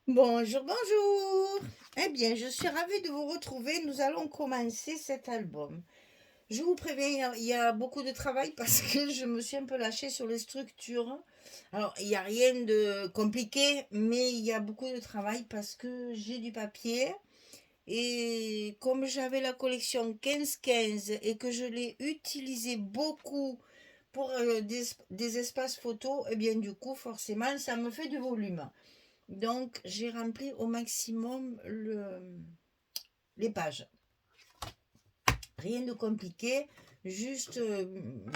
Bonjour, bonjour. Eh bien, je suis ravie de vous retrouver. Nous allons commencer cet album. Je vous préviens, il y a beaucoup de travail parce que je me suis un peu lâchée sur les structures. Alors, il n'y a rien de compliqué, mais il y a beaucoup de travail parce que j'ai du papier. Et comme j'avais la collection 15-15 et que je l'ai utilisé beaucoup pour des espaces photos, eh bien, du coup, forcément, ça me fait du volume. Donc, j'ai rempli au maximum les pages. Rien de compliqué, juste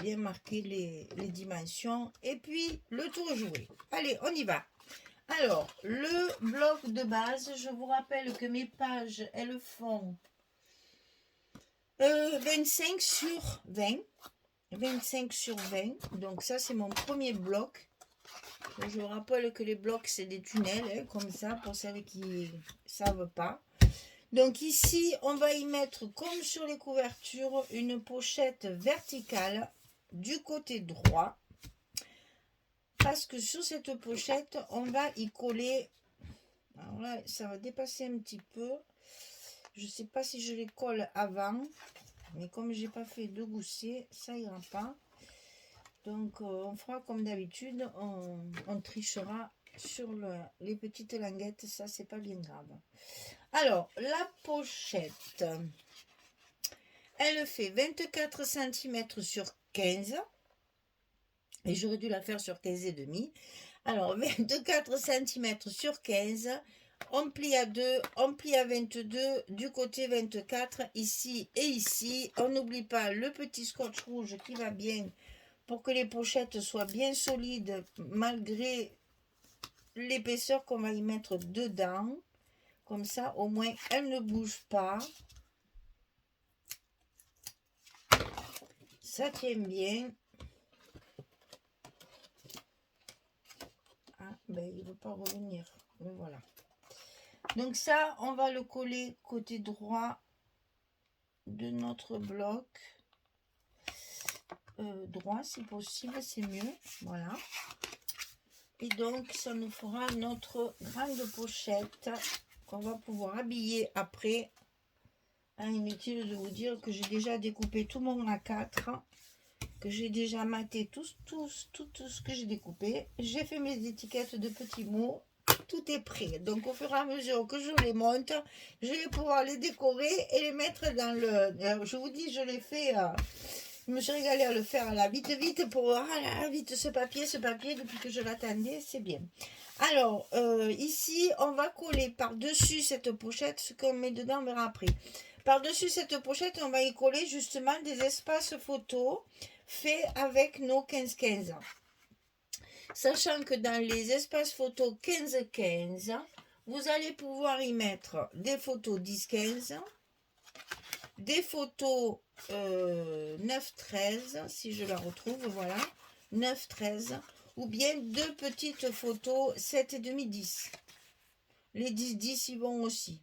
bien marquer les dimensions et puis le tour joué. Allez, on y va. Alors, le bloc de base, je vous rappelle que mes pages, elles font 25 sur 20. 25 sur 20. Donc ça, c'est mon premier bloc. Je vous rappelle que les blocs, c'est des tunnels, hein, comme ça, pour celles qui ne savent pas. Donc ici, on va y mettre, comme sur les couvertures, une pochette verticale du côté droit. Parce que sur cette pochette, on va y coller... Alors là, ça va dépasser un petit peu. Je ne sais pas si je les colle avant. Mais comme j'ai pas fait de gousset, ça ira pas. Donc on fera comme d'habitude. On trichera sur les petites languettes. Ça, c'est pas bien grave. Alors, la pochette... Elle fait 24 cm sur 15. Et j'aurais dû la faire sur 15 et demi. Alors, 24 cm sur 15. On plie à 2, on plie à 22, du côté 24, ici et ici. On n'oublie pas le petit scotch rouge qui va bien pour que les pochettes soient bien solides malgré l'épaisseur qu'on va y mettre dedans. Comme ça, au moins, elles ne bougent pas. Ça tient bien. Ah, ben, il ne veut pas revenir. Mais voilà. Donc ça, on va le coller côté droit de notre bloc. Droit, si possible, c'est mieux. Voilà. Et donc, ça nous fera notre grande pochette qu'on va pouvoir habiller après. Hein, inutile de vous dire que j'ai déjà découpé tout mon A4, que j'ai déjà maté tout ce que j'ai découpé. J'ai fait mes étiquettes de petits mots. Tout est prêt. Donc, au fur et à mesure que je les monte, je vais pouvoir les décorer et les mettre dans le... Je vous dis, je l'ai fait... je me suis régalée à le faire à la vite pour... Ah là, vite ce papier, depuis que je l'attendais, c'est bien. Alors, ici, on va coller par-dessus cette pochette, ce qu'on met dedans, on verra après. Par-dessus cette pochette, on va y coller justement des espaces photos faits avec nos 15-15. Sachant que dans les espaces photos 15-15, vous allez pouvoir y mettre des photos 10-15, des photos 9-13, si je la retrouve, voilà, 9-13, ou bien deux petites photos 7,5-10. Les 10-10 y vont aussi.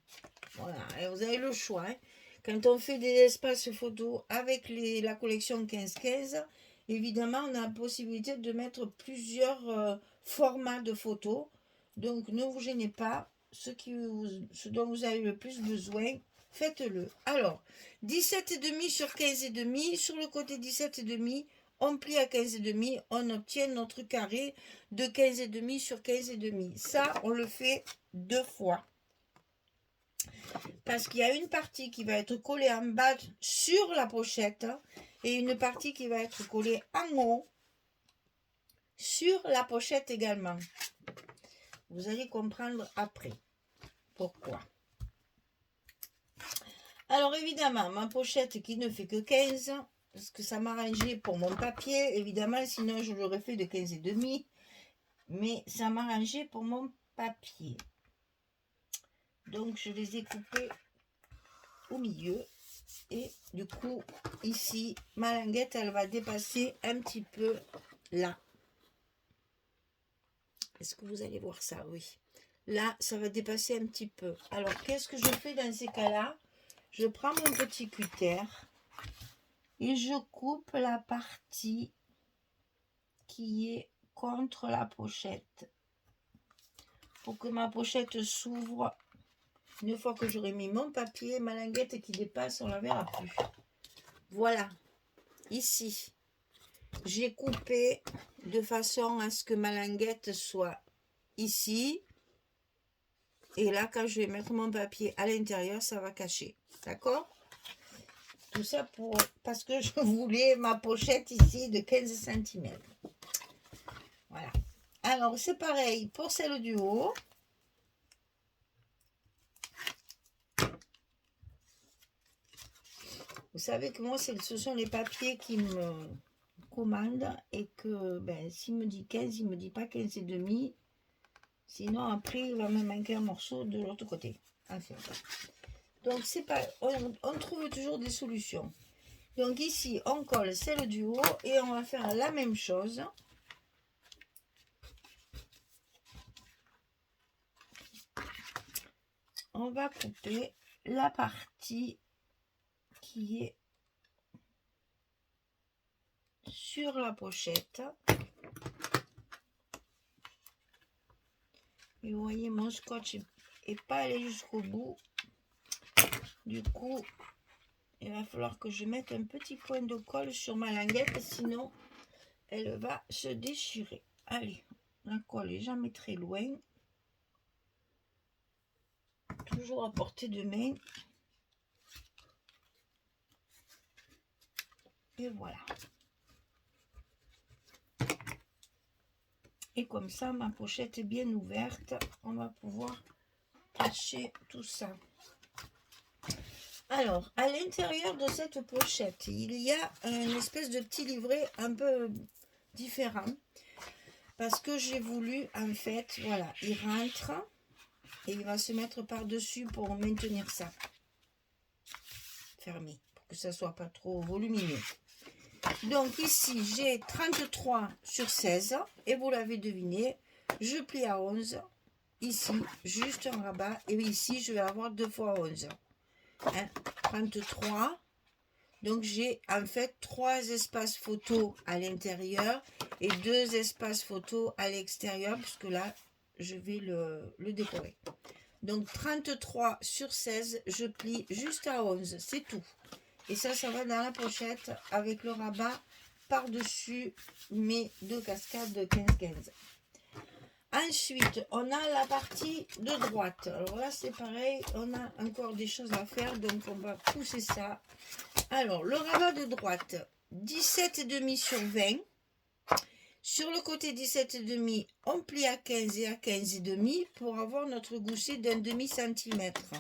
Voilà, et vous avez le choix. Hein. Quand on fait des espaces photos avec la collection 15-15, évidemment, on a la possibilité de mettre plusieurs formats de photos. Donc, ne vous gênez pas. Ce dont vous avez le plus besoin, faites-le. Alors, 17,5 sur 15,5. Sur le côté 17,5, on plie à 15,5. On obtient notre carré de 15,5 sur 15,5. Ça, on le fait deux fois. Parce qu'il y a une partie qui va être collée en bas sur la pochette et une partie qui va être collée en haut sur la pochette également. Vous allez comprendre après pourquoi. Alors évidemment, ma pochette qui ne fait que 15, parce que ça m'arrangeait pour mon papier, évidemment, sinon je l'aurais fait de 15,5, mais ça m'arrangeait pour mon papier. Donc je les ai coupés au milieu. Et du coup, ici, ma languette, elle va dépasser un petit peu là. Est-ce que vous allez voir ça? Oui. Là, ça va dépasser un petit peu. Alors, qu'est-ce que je fais dans ces cas-là? Je prends mon petit cutter et je coupe la partie qui est contre la pochette. pour que ma pochette s'ouvre. Une fois que j'aurai mis mon papier, ma languette qui dépasse, on la verra plus. Voilà, ici, j'ai coupé de façon à ce que ma languette soit ici. Et là, quand je vais mettre mon papier à l'intérieur, ça va cacher. D'accord? Tout ça parce que je voulais ma pochette ici de 15 cm. Voilà. Alors, c'est pareil pour celle du haut. Vous savez que moi, ce sont les papiers qui me commandent et que s'il me dit 15, il ne me dit pas 15 et demi. Sinon, après, il va me manquer un morceau de l'autre côté. Enfin, donc, c'est pas, on trouve toujours des solutions. Donc, ici, on colle celle du haut et on va faire la même chose. On va couper la partie qui est sur la pochette. Et vous voyez, mon scotch n'est pas allé jusqu'au bout. Du coup, il va falloir que je mette un petit point de colle sur ma languette, sinon elle va se déchirer. Allez, la colle est jamais très loin. Toujours à portée de main. Et voilà. Et comme ça, ma pochette est bien ouverte. On va pouvoir cacher tout ça. Alors, à l'intérieur de cette pochette, il y a une espèce de petit livret un peu différent. Parce que j'ai voulu, en fait, voilà, il rentre et il va se mettre par-dessus pour maintenir ça. Fermé, pour que ça soit pas trop volumineux. Donc ici, j'ai 33 sur 16 et vous l'avez deviné, je plie à 11. Ici, juste un rabat et ici, je vais avoir 2 fois 11. 33. Donc j'ai en fait 3 espaces photo à l'intérieur et 2 espaces photo à l'extérieur, puisque là, je vais le décorer. Donc 33 sur 16, je plie juste à 11, c'est tout. Et ça va dans la pochette avec le rabat par-dessus mes 2 cascades de 15-15. Ensuite, on a la partie de droite. Alors là, c'est pareil, on a encore des choses à faire, donc on va pousser ça. Alors, le rabat de droite, 17,5 sur 20. Sur le côté 17,5, on plie à 15 et à 15,5 pour avoir notre gousset d'un demi-centimètre.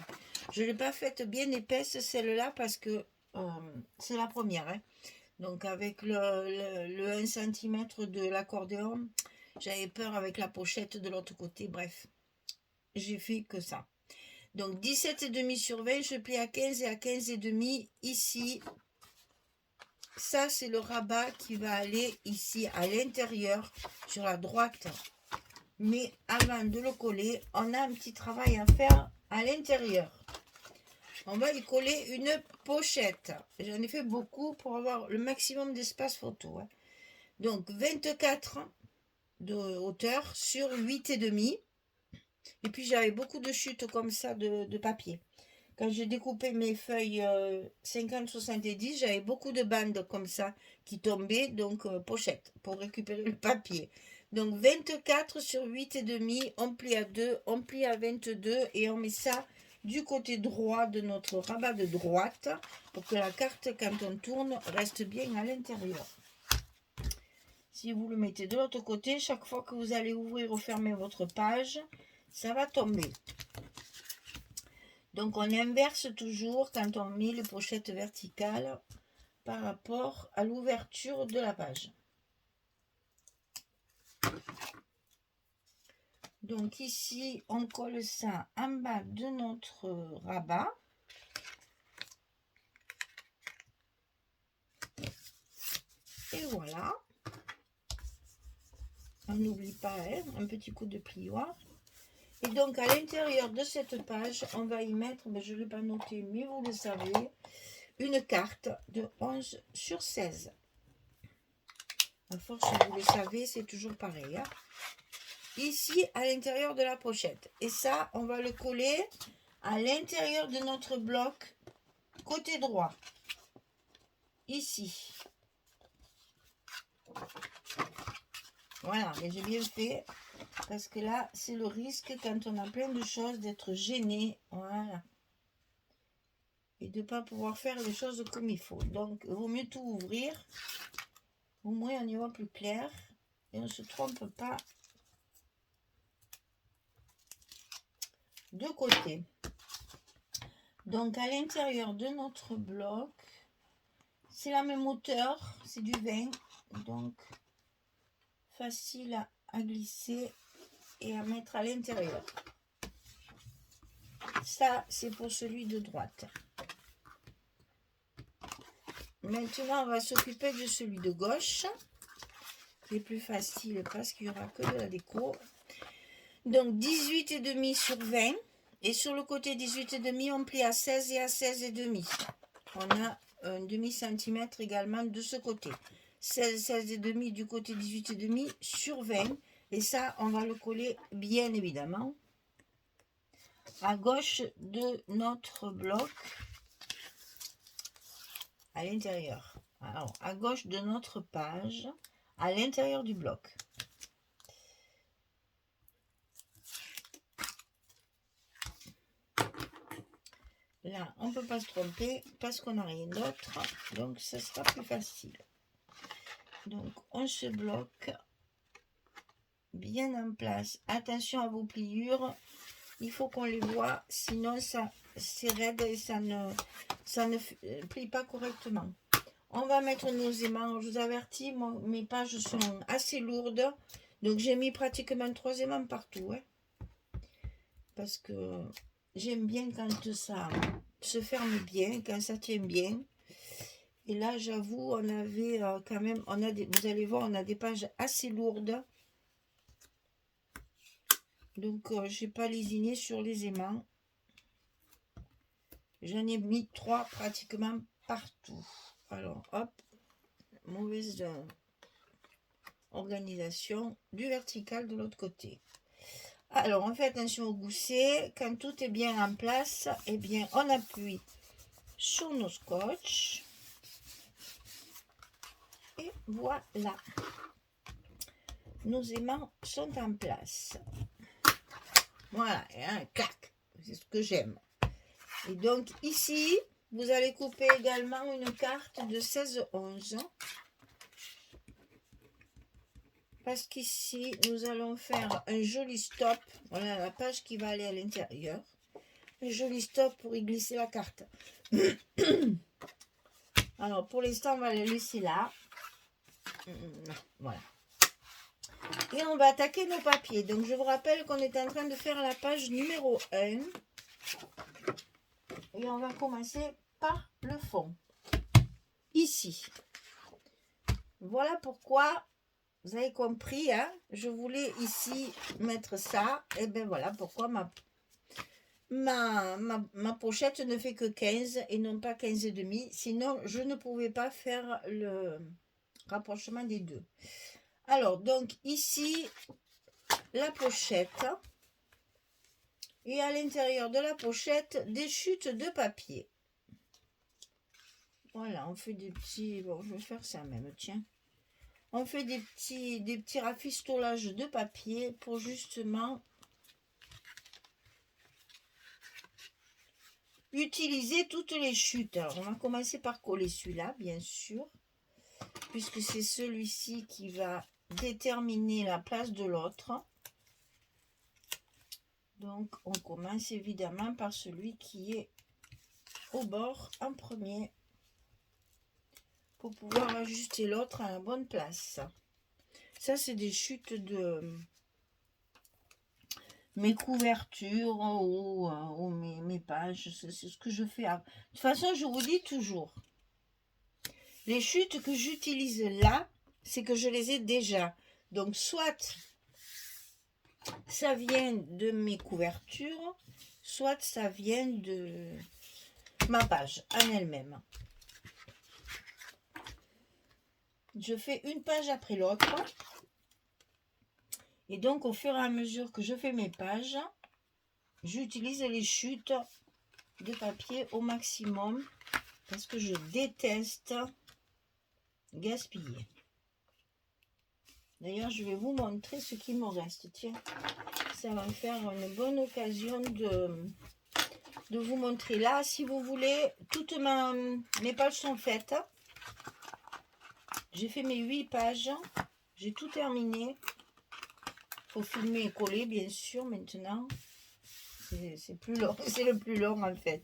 Je ne l'ai pas faite bien épaisse, celle-là, parce que c'est la première. Hein. Donc, avec le 1 cm de l'accordéon, j'avais peur avec la pochette de l'autre côté. Bref, j'ai fait que ça. Donc, 17,5 sur 20, je plie à 15 et à 15,5 ici. Ça, c'est le rabat qui va aller ici à l'intérieur, sur la droite. Mais avant de le coller, on a un petit travail à faire à l'intérieur. On va y coller une pochette. J'en ai fait beaucoup pour avoir le maximum d'espace photo. Hein. Donc, 24 de hauteur sur 8,5. Et puis, j'avais beaucoup de chutes comme ça de papier. Quand j'ai découpé mes feuilles 50-70, j'avais beaucoup de bandes comme ça qui tombaient, donc pochette, pour récupérer le papier. Donc 24 sur 8,5, on plie à 2, on plie à 22 et on met ça du côté droit de notre rabat de droite pour que la carte, quand on tourne, reste bien à l'intérieur. Si vous le mettez de l'autre côté, chaque fois que vous allez ouvrir ou fermer votre page, ça va tomber. Donc, on inverse toujours quand on met les pochettes verticales par rapport à l'ouverture de la page. Donc, ici, on colle ça en bas de notre rabat. Et voilà. On n'oublie pas un petit coup de plioir. Et donc, à l'intérieur de cette page, on va y mettre, je ne l'ai pas noté, mais vous le savez, une carte de 11 sur 16. À force, vous le savez, c'est toujours pareil. Hein. ici à l'intérieur de la pochette. Et ça, on va le coller à l'intérieur de notre bloc côté droit. Ici. Voilà, et j'ai bien fait. Parce que là, c'est le risque quand on a plein de choses d'être gêné. Voilà. Et de ne pas pouvoir faire les choses comme il faut. Donc, il vaut mieux tout ouvrir. Au moins, on y voit plus clair. Et on ne se trompe pas de côté. Donc, à l'intérieur de notre bloc, c'est la même hauteur. C'est du 20. Donc, facile à glisser et à mettre à l'intérieur. Ça, c'est pour celui de droite. Maintenant, on va s'occuper de celui de gauche, qui est plus facile parce qu'il n'y aura que de la déco. Donc, 18,5 sur 20. Et sur le côté 18,5, on plie à 16 et à 16,5. On a un demi-centimètre également de ce côté. 16, 16,5 du côté 18,5 sur 20. Et ça, on va le coller bien évidemment à gauche de notre bloc. À l'intérieur. Alors, à gauche de notre page, à l'intérieur du bloc. Là, on ne peut pas se tromper parce qu'on n'a rien d'autre. Donc, ça sera plus facile. Donc, on se bloque bien en place. Attention à vos pliures. Il faut qu'on les voit. Sinon, ça c'est raide et ça ne plie pas correctement. On va mettre nos aimants. Je vous avertis, mes pages sont assez lourdes. Donc, j'ai mis pratiquement 3 aimants partout. Hein, parce que j'aime bien quand ça se ferme bien, quand ça tient bien. Et là, j'avoue, on avait quand même, vous allez voir, on a des pages assez lourdes. Donc, j'ai pas lésiné sur les aimants. J'en ai mis 3 pratiquement partout. Alors, hop, mauvaise organisation du vertical de l'autre côté. Alors, on fait attention au gousset. Quand tout est bien en place, eh bien, on appuie sur nos scotch. Et voilà. Nos aimants sont en place. Voilà, et un clac. C'est ce que j'aime. Et donc, ici, vous allez couper également une carte de 16-11. Parce qu'ici, nous allons faire un joli stop. Voilà la page qui va aller à l'intérieur. Un joli stop pour y glisser la carte. Alors, pour l'instant, on va le laisser là. Voilà. Et on va attaquer nos papiers. Donc, je vous rappelle qu'on est en train de faire la page numéro 1. Et on va commencer par le fond. Ici. Voilà pourquoi... Vous avez compris, hein? Je voulais ici mettre ça. Et bien voilà pourquoi ma pochette ne fait que 15 et non pas 15,5. Sinon, je ne pouvais pas faire le rapprochement des deux. Alors, donc ici, la pochette. Et à l'intérieur de la pochette, des chutes de papier. Voilà, on fait des petits... Bon, je vais faire ça même, tiens. On fait des petits rafistolages de papier pour justement utiliser toutes les chutes. Alors, on va commencer par coller celui-là, bien sûr, puisque c'est celui-ci qui va déterminer la place de l'autre. Donc, on commence évidemment par celui qui est au bord en premier, pour pouvoir ajuster l'autre à la bonne place. Ça, c'est des chutes de mes couvertures ou mes pages. C'est ce que je fais. De toute façon, je vous dis toujours, les chutes que j'utilise là, c'est que je les ai déjà. Donc, soit ça vient de mes couvertures, soit ça vient de ma page en elle-même. Je fais une page après l'autre. Et donc, au fur et à mesure que je fais mes pages, j'utilise les chutes de papier au maximum parce que je déteste gaspiller. D'ailleurs, je vais vous montrer ce qui me reste. Tiens, ça va me faire une bonne occasion de vous montrer. Là, si vous voulez, toutes mes pages sont faites. J'ai fait mes 8 pages. J'ai tout terminé. Il faut filmer et coller, bien sûr, maintenant. C'est plus long. C'est le plus long, en fait.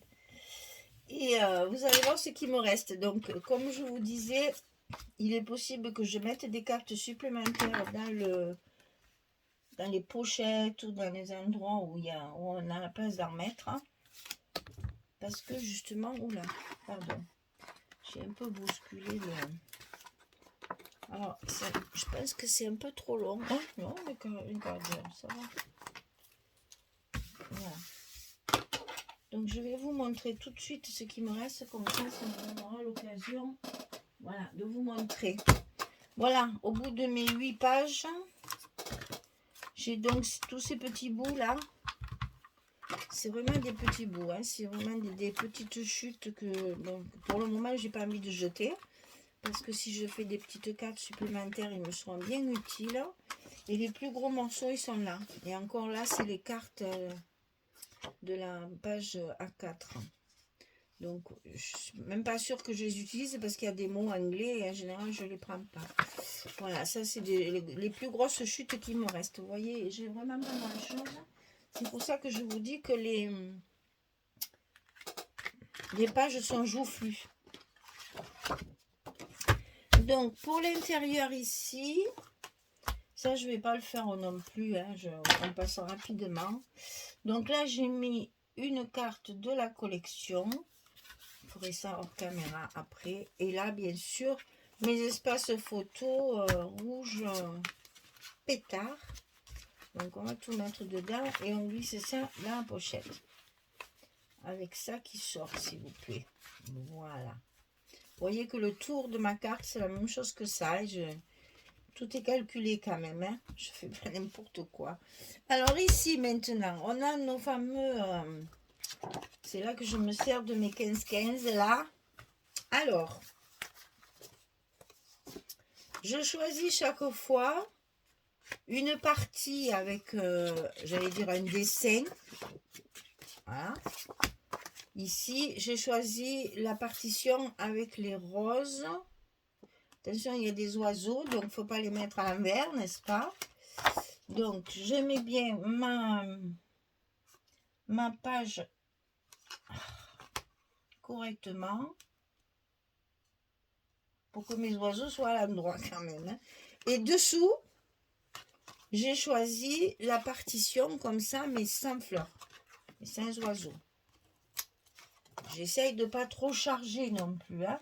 Et vous allez voir ce qui me reste. Donc, comme je vous disais, il est possible que je mette des cartes supplémentaires dans les pochettes ou dans les endroits où on a la place d'en mettre. Parce que justement, oula, pardon, j'ai un peu bousculé le... Alors, je pense que c'est un peu trop long. Oh, non, une quart d'heure, ça va. Voilà. Donc, je vais vous montrer tout de suite ce qui me reste. Comme ça me donnera l'occasion, voilà, de vous montrer. Voilà, au bout de mes 8 pages, j'ai donc tous ces petits bouts là. C'est vraiment des petits bouts, hein. C'est vraiment des petites chutes que, bon, pour le moment, j'ai pas envie de jeter. Parce que si je fais des petites cartes supplémentaires, ils me seront bien utiles. Et les plus gros morceaux, ils sont là. Et encore là, c'est les cartes de la page A4. Donc, je suis même pas sûre que je les utilise parce qu'il y a des mots anglais et en général, je ne les prends pas. Voilà, ça, c'est les plus grosses chutes qui me restent. Vous voyez, j'ai vraiment pas grand-chose. C'est pour ça que je vous dis que les pages sont joufflues. Donc, pour l'intérieur ici, ça, je ne vais pas le faire non plus. Hein, on passe rapidement. Donc là, j'ai mis une carte de la collection. Je ferai ça hors caméra après. Et là, bien sûr, mes espaces photos rouge pétard. Donc, on va tout mettre dedans et on glisse ça dans la pochette. Avec ça qui sort, s'il vous plaît. Voilà. Vous voyez que le tour de ma carte, c'est la même chose que ça. Tout est calculé quand même. Hein. Je fais pas n'importe quoi. Alors ici, maintenant, on a nos fameux... c'est là que je me sers de mes 15-15, là. Alors, je choisis chaque fois une partie avec, j'allais dire, un dessin. Voilà. Ici, j'ai choisi la partition avec les roses. Attention, il y a des oiseaux, donc il ne faut pas les mettre à l'envers, n'est-ce pas? Donc, je mets bien ma page correctement pour que mes oiseaux soient à l'endroit quand même. Hein. Et dessous, j'ai choisi la partition comme ça, mais sans fleurs, et sans oiseaux. J'essaye de ne pas trop charger non plus. Hein.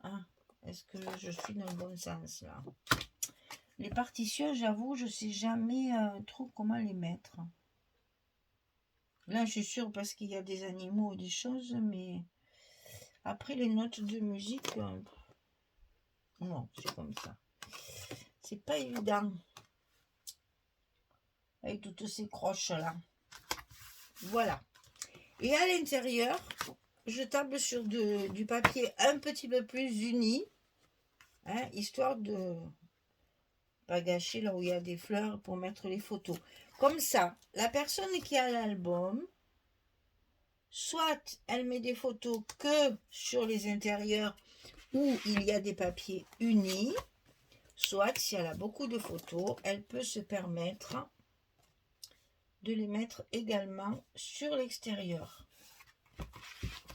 Ah, est-ce que je suis dans le bon sens là? Les partitions, j'avoue, je ne sais jamais trop comment les mettre. Là, je suis sûre parce qu'il y a des animaux ou des choses, mais après les notes de musique, non, c'est comme ça. C'est pas évident avec toutes ces croches là. Voilà. Et à l'intérieur, je table sur du papier un petit peu plus uni, hein, histoire de pas gâcher là où il y a des fleurs pour mettre les photos. Comme ça, la personne qui a l'album, soit elle met des photos que sur les intérieurs où il y a des papiers unis, soit si elle a beaucoup de photos, elle peut se permettre de les mettre également sur l'extérieur.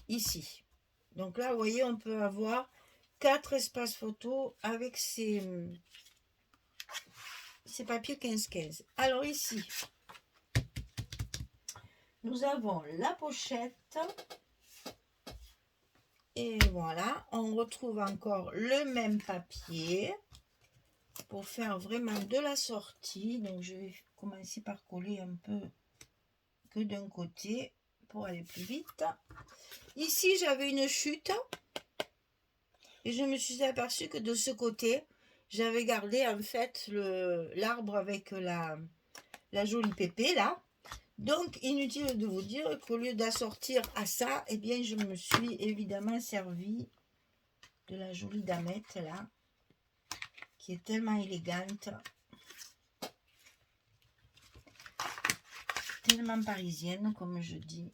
Ici. Donc là, vous voyez, on peut avoir 4 espaces photos avec ces papiers 15-15. Alors ici, nous avons la pochette. Et voilà, on retrouve encore le même papier pour faire vraiment de la sortie. Donc je vais commencer par coller un peu que d'un côté pour aller plus vite. Ici, j'avais une chute et je me suis aperçue que de ce côté, j'avais gardé en fait l'arbre avec la jolie pépé là. Donc, inutile de vous dire qu'au lieu d'assortir à ça, eh bien, je me suis évidemment servi de la jolie damette là, qui est tellement élégante, tellement parisienne, comme je dis.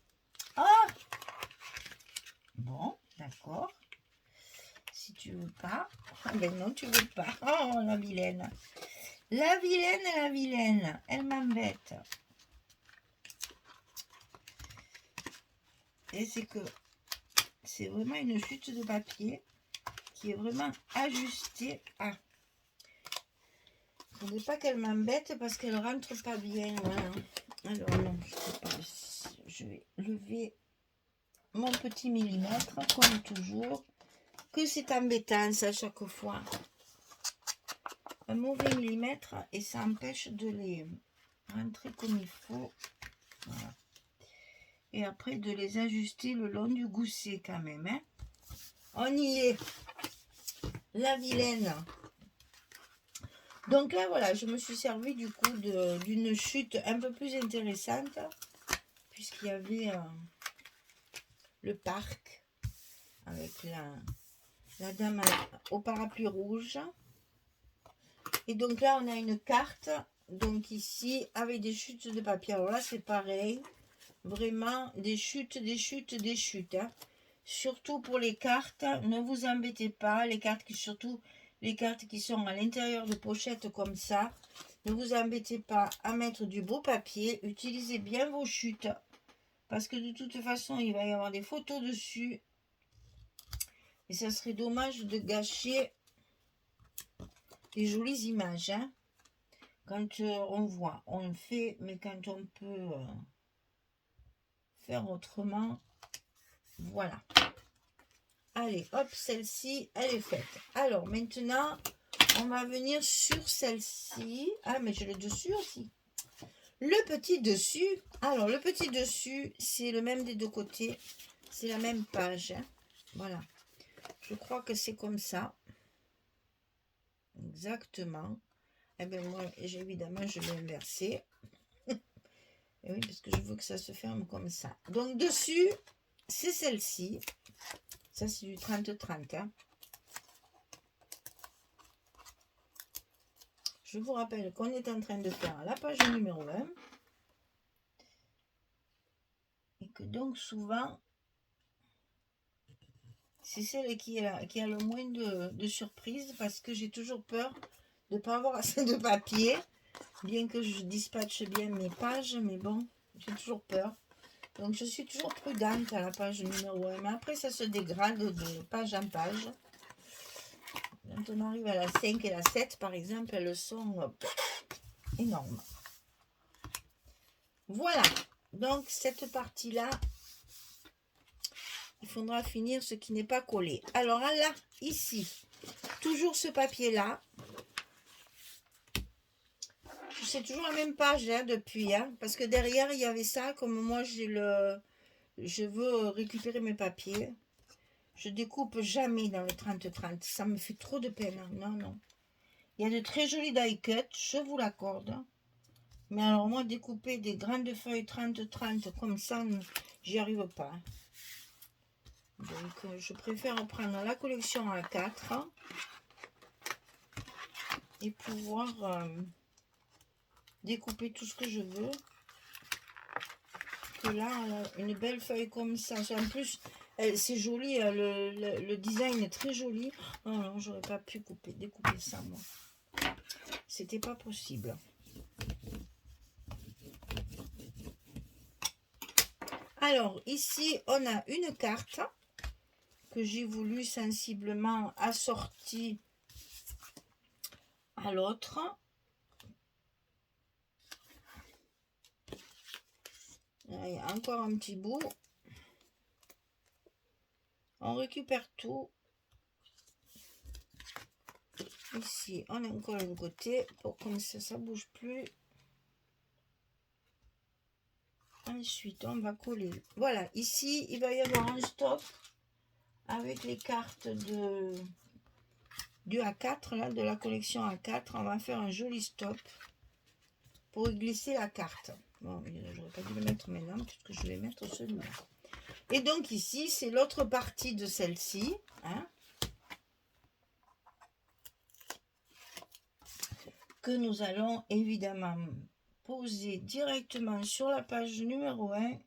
Ah! Bon, d'accord. Si tu veux pas, ben non, tu veux pas. Oh, la vilaine. La vilaine, elle m'embête. Et c'est que c'est vraiment une chute de papier qui est vraiment ajustée à... Il ne faudrait pas qu'elle m'embête parce qu'elle rentre pas bien. Voilà. Alors non, je sais pas. Je vais lever mon petit millimètre, comme toujours. Que c'est embêtant ça chaque fois. Un mauvais millimètre et ça empêche de les rentrer comme il faut. Voilà. Et après de les ajuster le long du gousset quand même. Hein. On y est. La vilaine. Donc là, voilà, je me suis servi du coup d'une chute un peu plus intéressante. Puisqu'il y avait le parc avec la dame au parapluie rouge. Et donc là, on a une carte. Donc ici, avec des chutes de papier. Alors là, c'est pareil. Vraiment, des chutes, des chutes, des chutes. Hein. Surtout pour les cartes, ne vous embêtez pas. Les cartes surtout les cartes qui sont à l'intérieur de pochettes comme ça. Ne vous embêtez pas à mettre du beau papier. Utilisez bien vos chutes. Parce que de toute façon, il va y avoir des photos dessus. Et ça serait dommage de gâcher des jolies images. Hein. Quand on voit, on fait. Mais quand on peut faire autrement, voilà. Allez, hop, celle-ci, elle est faite. Alors, maintenant, on va venir sur celle-ci. Ah, mais j'ai le dessus aussi. Le petit dessus. Alors, le petit dessus, c'est le même des deux côtés. C'est la même page. Hein. Voilà. Je crois que c'est comme ça. Exactement. Eh bien, moi, évidemment, je vais inverser. Et oui, parce que je veux que ça se ferme comme ça. Donc, dessus, c'est celle-ci. Ça, c'est du 30-30. Hein. Je vous rappelle qu'on est en train de faire la page numéro 1. Et que donc, souvent, c'est celle qui a le moins de surprises parce que j'ai toujours peur de ne pas avoir assez de papier. Bien que je dispatche bien mes pages, mais bon, j'ai toujours peur. Donc, je suis toujours prudente à la page numéro 1. Mais après, ça se dégrade de page en page. Quand on arrive à la 5 et la 7, par exemple, elles sont énormes. Voilà. Donc, cette partie-là, il faudra finir ce qui n'est pas collé. Alors, là, ici, toujours ce papier-là. C'est toujours la même page hein, depuis. Hein, parce que derrière, il y avait ça. Comme moi, je veux récupérer mes papiers. Je découpe jamais dans le 30-30. Ça me fait trop de peine. Non, non. Il y a de très jolis die cuts, je vous l'accorde. Mais alors moi, découper des grandes feuilles 30-30 comme ça, j'y arrive pas. Donc, je préfère prendre la collection A4 et pouvoir découper tout ce que je veux. Que là, une belle feuille comme ça. En plus, c'est joli, le design est très joli. Oh non, j'aurais pas pu découper ça, moi. C'était pas possible. Alors, ici, on a une carte que j'ai voulu sensiblement assortie à l'autre. Il y a encore un petit bout. On récupère tout. Ici, on a encore un côté pour comme ça, ça bouge plus. Ensuite, on va coller. Voilà, ici, il va y avoir un stop avec les cartes du A4, là, de la collection A4. On va faire un joli stop pour glisser la carte. Bon, j'aurais pas dû le mettre maintenant, puisque je vais mettre celui-là. Et donc ici, c'est l'autre partie de celle-ci. Hein, que nous allons évidemment poser directement sur la page numéro 1.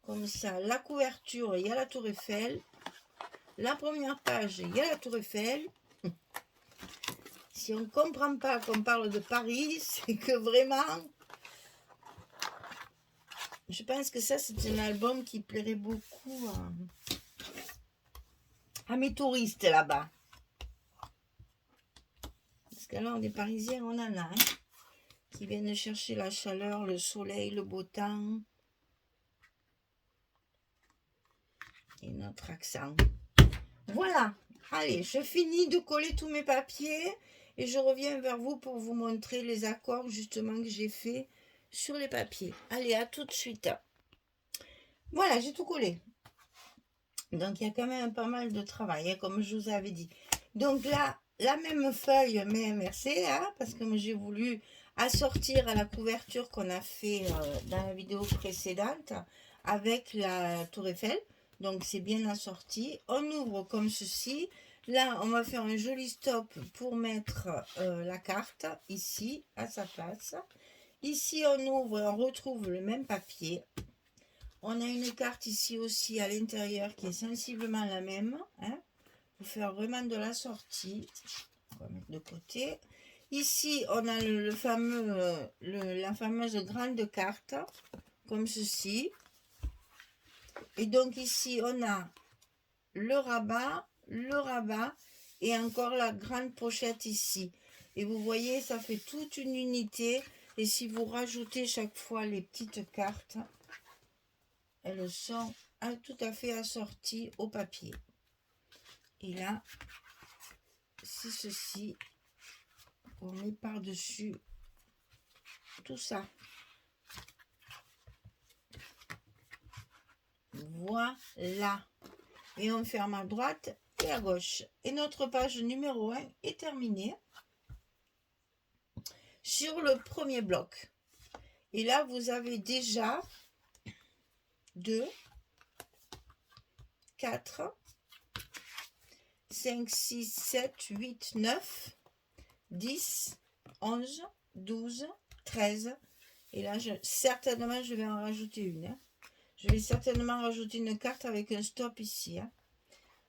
Comme ça, la couverture, il y a la tour Eiffel. La première page, il y a la tour Eiffel. Si on ne comprend pas qu'on parle de Paris, c'est que vraiment, je pense que ça, c'est un album qui plairait beaucoup à mes touristes là-bas. Parce qu'alors, des Parisiens, on en a, hein, qui viennent chercher la chaleur, le soleil, le beau temps. Et notre accent. Voilà. Allez, je finis de coller tous mes papiers et je reviens vers vous pour vous montrer les accords justement que j'ai fait sur les papiers. Allez, à tout de suite. Voilà, j'ai tout collé. Donc, il y a quand même pas mal de travail, hein, comme je vous avais dit. Donc là, la même feuille, mais inversée, hein, parce que moi, j'ai voulu assortir à la couverture qu'on a fait dans la vidéo précédente avec la tour Eiffel. Donc, c'est bien assorti. On ouvre comme ceci. Là, on va faire un joli stop pour mettre la carte ici, à sa place. Ici, on ouvre et on retrouve le même papier. On a une carte ici aussi à l'intérieur qui est sensiblement la même. Hein, pour faire vraiment de la sortie. On va mettre de côté. Ici, on a la fameuse grande carte, comme ceci. Et donc ici, on a le rabat et encore la grande pochette ici. Et vous voyez, ça fait toute une unité. Et si vous rajoutez chaque fois les petites cartes, elles sont tout à fait assorties au papier. Et là, c'est ceci. On met par-dessus tout ça. Voilà. Et on ferme à droite et à gauche. Et notre page numéro 1 est terminée sur le premier bloc. Et là, vous avez déjà 2, 4, 5, 6, 7, 8, 9, 10, 11, 12, 13. Et là, certainement, je vais en rajouter une. Hein. Je vais certainement rajouter une carte avec un stop ici. Hein.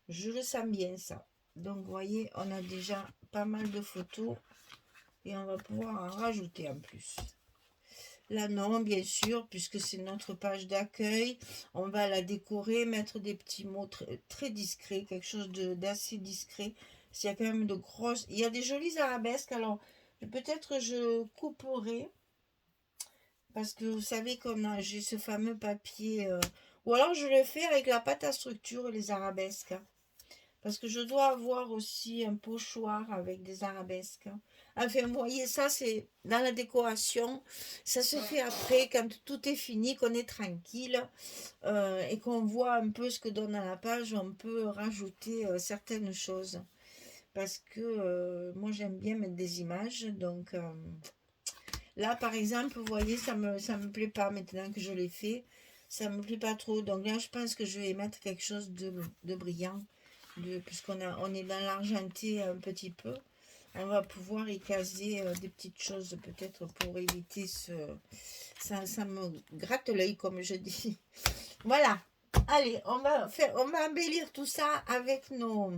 Je le sens bien, ça. Donc, vous voyez, on a déjà pas mal de photos. Et on va pouvoir en rajouter en plus. Là, non, bien sûr, puisque c'est notre page d'accueil. On va la décorer, mettre des petits mots très discrets. Quelque chose d'assez discret. S'il y a quand même de grosses... Il y a des jolies arabesques. Alors, peut-être je couperai. Parce que vous savez, comme j'ai ce fameux papier... Ou alors, je le fais avec la pâte à structure et les arabesques. Hein. Parce que je dois avoir aussi un pochoir avec des arabesques. Enfin, vous voyez, ça, c'est dans la décoration. Ça se fait après, quand tout est fini, qu'on est tranquille et qu'on voit un peu ce que donne à la page, on peut rajouter certaines choses. Parce que moi, j'aime bien mettre des images. Donc, là, par exemple, vous voyez, ça me plaît pas maintenant que je l'ai fait. Ça me plaît pas trop. Donc là, je pense que je vais mettre quelque chose de brillant. Puisqu'on est dans l'argenté un petit peu, on va pouvoir y caser des petites choses peut-être pour éviter ça me gratte l'œil comme je dis. Voilà, allez, on va embellir tout ça avec nos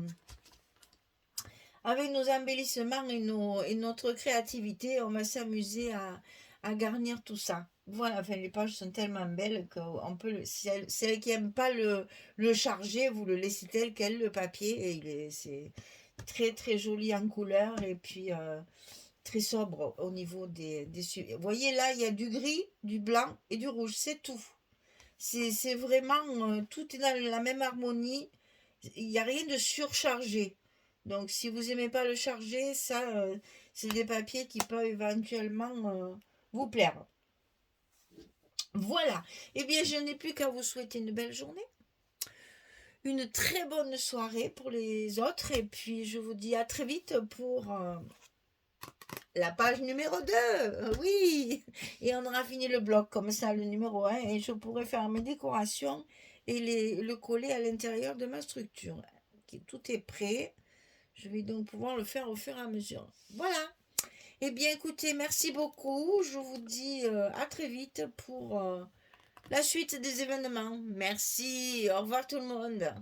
embellissements et notre créativité. On va s'amuser à garnir tout ça. Voilà, enfin, les pages sont tellement belles qu'on peut, celle qui n'aime pas le charger, vous le laissez tel quel, le papier, et c'est très très joli en couleur, et puis très sobre au niveau des vous voyez là, il y a du gris, du blanc et du rouge, c'est tout. C'est vraiment, tout est dans la même harmonie, il n'y a rien de surchargé. Donc si vous n'aimez pas le charger, ça, c'est des papiers qui peuvent éventuellement vous plaire. Voilà. Eh bien, je n'ai plus qu'à vous souhaiter une belle journée, une très bonne soirée pour les autres. Et puis, je vous dis à très vite pour la page numéro 2. Oui. Et on aura fini le bloc comme ça, le numéro 1. Et je pourrai faire mes décorations et le coller à l'intérieur de ma structure. Tout est prêt. Je vais donc pouvoir le faire au fur et à mesure. Voilà. Eh bien, écoutez, merci beaucoup. Je vous dis à très vite pour la suite des événements. Merci. Au revoir tout le monde.